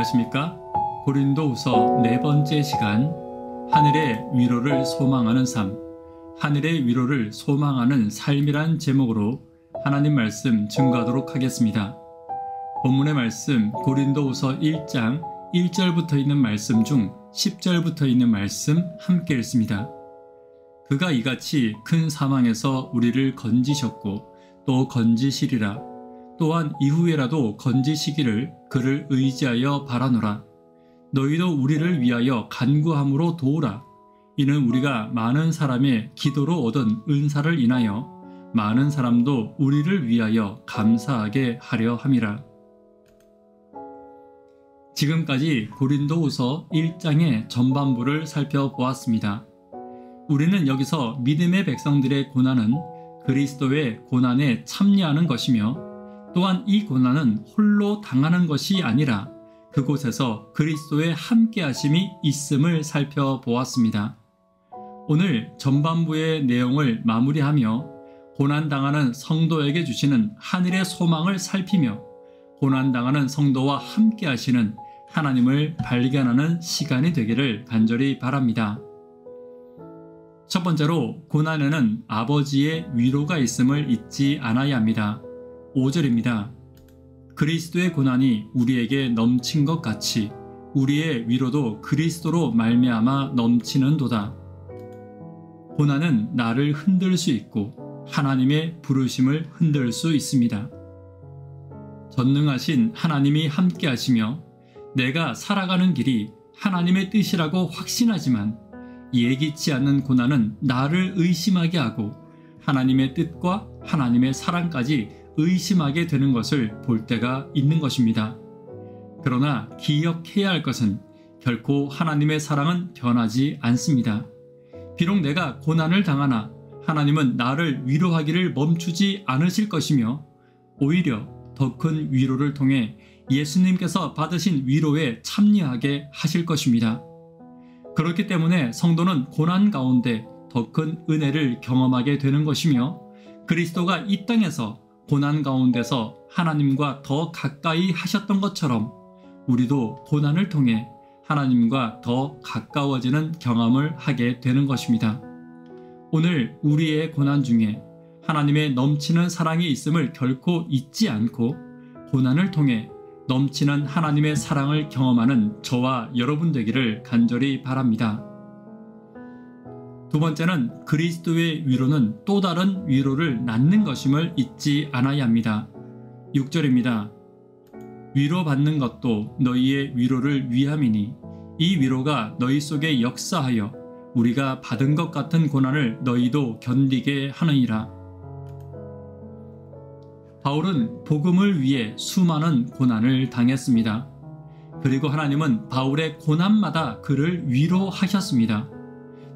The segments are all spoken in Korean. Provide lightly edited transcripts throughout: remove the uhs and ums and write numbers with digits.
안녕하십니까? 고린도후서 네 번째 시간, 하늘의 위로를 소망하는 삶, 하늘의 위로를 소망하는 삶이란 제목으로 하나님 말씀 증거하도록 하겠습니다. 본문의 말씀 고린도후서 1장 1절부터 있는 말씀 중 10절부터 있는 말씀 함께 읽습니다. 그가 이같이 큰 사망에서 우리를 건지셨고 또 건지시리라. 또한 이후에라도 건지시기를 그를 의지하여 바라노라. 너희도 우리를 위하여 간구함으로 도우라. 이는 우리가 많은 사람의 기도로 얻은 은사를 인하여 많은 사람도 우리를 위하여 감사하게 하려 함이라. 지금까지 고린도후서 1장의 전반부를 살펴보았습니다. 우리는 여기서 믿음의 백성들의 고난은 그리스도의 고난에 참여하는 것이며 또한 이 고난은 홀로 당하는 것이 아니라 그곳에서 그리스도의 함께하심이 있음을 살펴보았습니다. 오늘 전반부의 내용을 마무리하며 고난당하는 성도에게 주시는 하늘의 소망을 살피며 고난당하는 성도와 함께하시는 하나님을 발견하는 시간이 되기를 간절히 바랍니다. 첫 번째로 고난에는 아버지의 위로가 있음을 잊지 않아야 합니다. 5절입니다. 그리스도의 고난이 우리에게 넘친 것 같이 우리의 위로도 그리스도로 말미암아 넘치는도다. 고난은 나를 흔들 수 있고 하나님의 부르심을 흔들 수 있습니다. 전능하신 하나님이 함께 하시며 내가 살아가는 길이 하나님의 뜻이라고 확신하지만 예기치 않는 고난은 나를 의심하게 하고 하나님의 뜻과 하나님의 사랑까지 의심하게 되는 것을 볼 때가 있는 것입니다. 그러나 기억해야 할 것은 결코 하나님의 사랑은 변하지 않습니다. 비록 내가 고난을 당하나 하나님은 나를 위로하기를 멈추지 않으실 것이며 오히려 더 큰 위로를 통해 예수님께서 받으신 위로에 참여하게 하실 것입니다. 그렇기 때문에 성도는 고난 가운데 더 큰 은혜를 경험하게 되는 것이며 그리스도가 이 땅에서 고난 가운데서 하나님과 더 가까이 하셨던 것처럼 우리도 고난을 통해 하나님과 더 가까워지는 경험을 하게 되는 것입니다. 오늘 우리의 고난 중에 하나님의 넘치는 사랑이 있음을 결코 잊지 않고 고난을 통해 넘치는 하나님의 사랑을 경험하는 저와 여러분 되기를 간절히 바랍니다. 두 번째는 그리스도의 위로는 또 다른 위로를 낳는 것임을 잊지 않아야 합니다. 6절입니다. 위로받는 것도 너희의 위로를 위함이니 이 위로가 너희 속에 역사하여 우리가 받은 것 같은 고난을 너희도 견디게 하느니라. 바울은 복음을 위해 수많은 고난을 당했습니다. 그리고 하나님은 바울의 고난마다 그를 위로하셨습니다.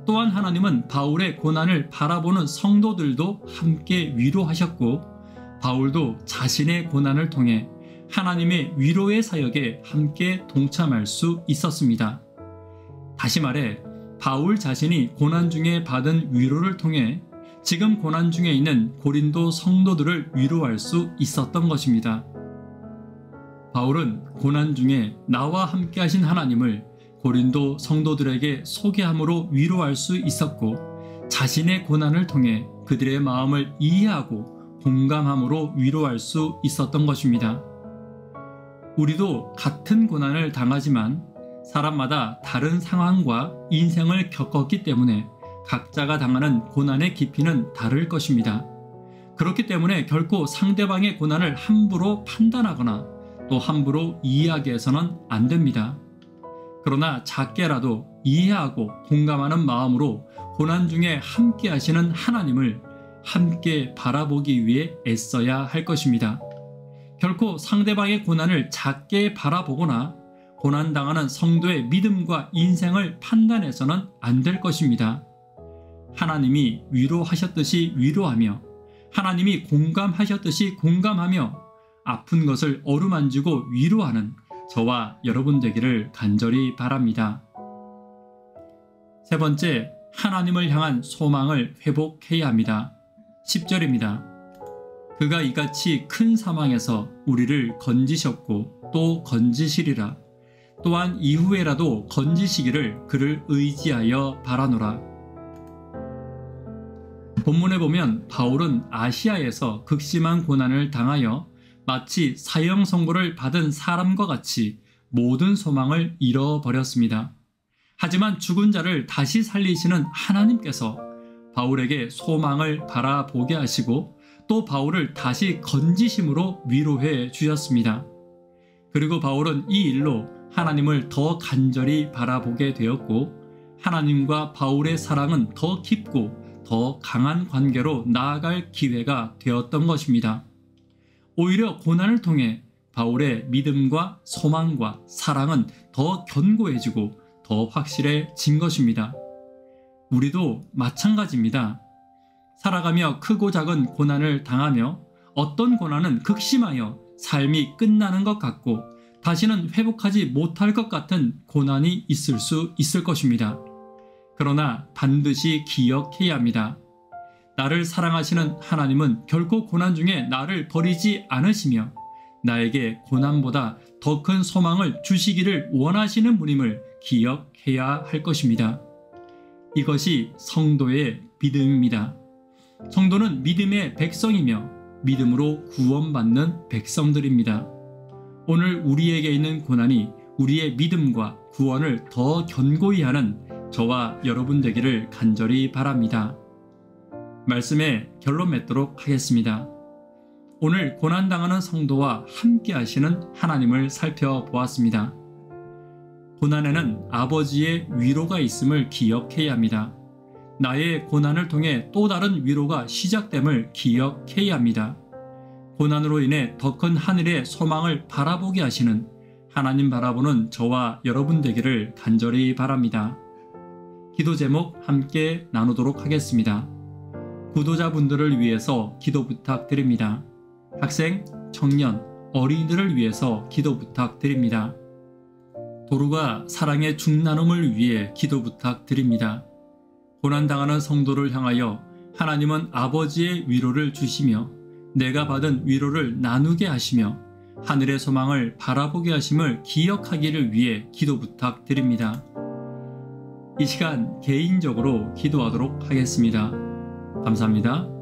또한 하나님은 바울의 고난을 바라보는 성도들도 함께 위로하셨고 바울도 자신의 고난을 통해 하나님의 위로의 사역에 함께 동참할 수 있었습니다. 다시 말해 바울 자신이 고난 중에 받은 위로를 통해 지금 고난 중에 있는 고린도 성도들을 위로할 수 있었던 것입니다. 바울은 고난 중에 나와 함께 하신 하나님을 고린도 성도들에게 소개함으로 위로할 수 있었고 자신의 고난을 통해 그들의 마음을 이해하고 공감함으로 위로할 수 있었던 것입니다. 우리도 같은 고난을 당하지만 사람마다 다른 상황과 인생을 겪었기 때문에 각자가 당하는 고난의 깊이는 다를 것입니다. 그렇기 때문에 결코 상대방의 고난을 함부로 판단하거나 또 함부로 이해하게 해서는 안 됩니다. 그러나 작게라도 이해하고 공감하는 마음으로 고난 중에 함께 하시는 하나님을 함께 바라보기 위해 애써야 할 것입니다. 결코 상대방의 고난을 작게 바라보거나 고난당하는 성도의 믿음과 인생을 판단해서는 안 될 것입니다. 하나님이 위로하셨듯이 위로하며 하나님이 공감하셨듯이 공감하며 아픈 것을 어루만지고 위로하는 저와 여러분 되기를 간절히 바랍니다. 세 번째, 하나님을 향한 소망을 회복해야 합니다. 10절입니다. 그가 이같이 큰 사망에서 우리를 건지셨고 또 건지시리라. 또한 이후에라도 건지시기를 그를 의지하여 바라노라. 본문에 보면 바울은 아시아에서 극심한 고난을 당하여 마치 사형 선고를 받은 사람과 같이 모든 소망을 잃어버렸습니다. 하지만 죽은 자를 다시 살리시는 하나님께서 바울에게 소망을 바라보게 하시고 또 바울을 다시 건지심으로 위로해 주셨습니다. 그리고 바울은 이 일로 하나님을 더 간절히 바라보게 되었고 하나님과 바울의 사랑은 더 깊고 더 강한 관계로 나아갈 기회가 되었던 것입니다. 오히려 고난을 통해 바울의 믿음과 소망과 사랑은 더 견고해지고 더 확실해진 것입니다. 우리도 마찬가지입니다. 살아가며 크고 작은 고난을 당하며 어떤 고난은 극심하여 삶이 끝나는 것 같고 다시는 회복하지 못할 것 같은 고난이 있을 수 있을 것입니다. 그러나 반드시 기억해야 합니다. 나를 사랑하시는 하나님은 결코 고난 중에 나를 버리지 않으시며 나에게 고난보다 더 큰 소망을 주시기를 원하시는 분임을 기억해야 할 것입니다. 이것이 성도의 믿음입니다. 성도는 믿음의 백성이며 믿음으로 구원받는 백성들입니다. 오늘 우리에게 있는 고난이 우리의 믿음과 구원을 더 견고히 하는 저와 여러분 되기를 간절히 바랍니다. 말씀의 결론 맺도록 하겠습니다. 오늘 고난당하는 성도와 함께 하시는 하나님을 살펴보았습니다. 고난에는 아버지의 위로가 있음을 기억해야 합니다. 나의 고난을 통해 또 다른 위로가 시작됨을 기억해야 합니다. 고난으로 인해 더 큰 하늘의 소망을 바라보게 하시는 하나님 바라보는 저와 여러분 되기를 간절히 바랍니다. 기도 제목 함께 나누도록 하겠습니다. 구도자분들을 위해서 기도 부탁드립니다. 학생, 청년, 어린이들을 위해서 기도 부탁드립니다. 도루가 사랑의 중나눔을 위해 기도 부탁드립니다. 고난당하는 성도를 향하여 하나님은 아버지의 위로를 주시며 내가 받은 위로를 나누게 하시며 하늘의 소망을 바라보게 하심을 기억하기를 위해 기도 부탁드립니다. 이 시간 개인적으로 기도하도록 하겠습니다. 감사합니다.